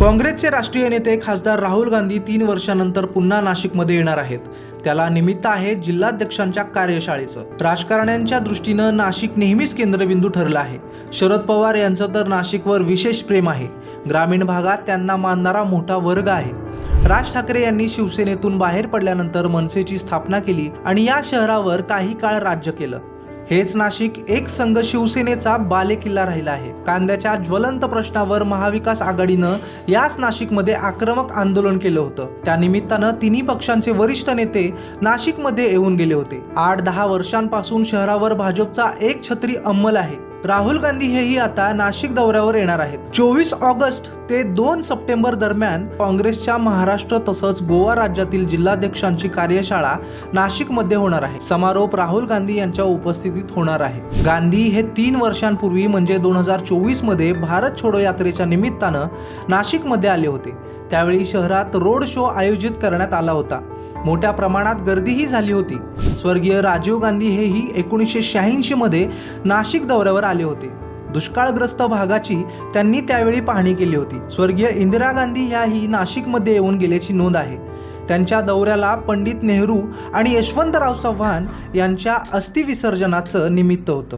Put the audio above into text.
काँग्रेसचे राष्ट्रीय नेते खासदार राहुल गांधी 3 वर्षांनंतर पुन्हा नाशिकमध्ये येणार आहेत। त्याला निमित्त आहे जिल्हाध्यक्षांच्या कार्यशाळेचं। राजकारण्यांच्या दृष्टीनं नाशिक नेहमीच केंद्रबिंदू ठरला आहे। शरद पवार यांचं तर नाशिकवर विशेष प्रेम आहे। ग्रामीण भागात त्यांना मानणारा मोठा वर्ग आहे। राज ठाकरे यांनी शिवसेनेतून बाहेर पडल्यानंतर मनसेची स्थापना केली आणि या शहरावर काही काळ राज्य केलं। हेच नाशिक एक संघ शिवसेनेचा बालेकिल्ला राहिला आहे। कांद्याच्या ज्वलंत प्रश्नावर महाविकास आघाडीनं याच नाशिकमध्ये आक्रमक आंदोलन केलं होतं। त्या निमित्तानं तिन्ही पक्षांचे वरिष्ठ नेते नाशिकमध्ये येऊन गेले होते। 8-10 वर्षांपासून शहरावर भाजपचा एक छत्री अंमल आहे। राहुल गांधी हेही आता नाशिक दौऱ्यावर येणार आहेत। 24 ऑगस्ट ते 2 सप्टेंबर दरम्यान काँग्रेसच्या महाराष्ट्र तसंच गोवा राज्यातील जिल्हाध्यक्षांची कार्यशाळा नाशिकमध्ये होणार आहे। समारोप राहुल गांधी यांच्या उपस्थितीत होणार आहे। गांधी हे 3 वर्षांपूर्वी म्हणजे 2024 मध्ये भारत छोडो यात्रेच्या निमित्तानं नाशिकमध्ये आले होते। त्यावेळी शहरात रोड शो आयोजित करण्यात आला होता। मोठ्या प्रमाणात गर्दीही झाली होती। स्वर्गीय राजीव गांधी हेही 1986 मध्ये नाशिक दौऱ्यावर आले होते। दुष्काळग्रस्त भागाची त्यांनी त्यावेळी पाहणी केली होती। स्वर्गीय इंदिरा गांधी ह्याही नाशिकमध्ये येऊन गेल्याची नोंद आहे। त्यांच्या दौऱ्याला पंडित नेहरू आणि यशवंतराव चव्हाण यांच्या अस्थिविसर्जनाचं निमित्त होतं।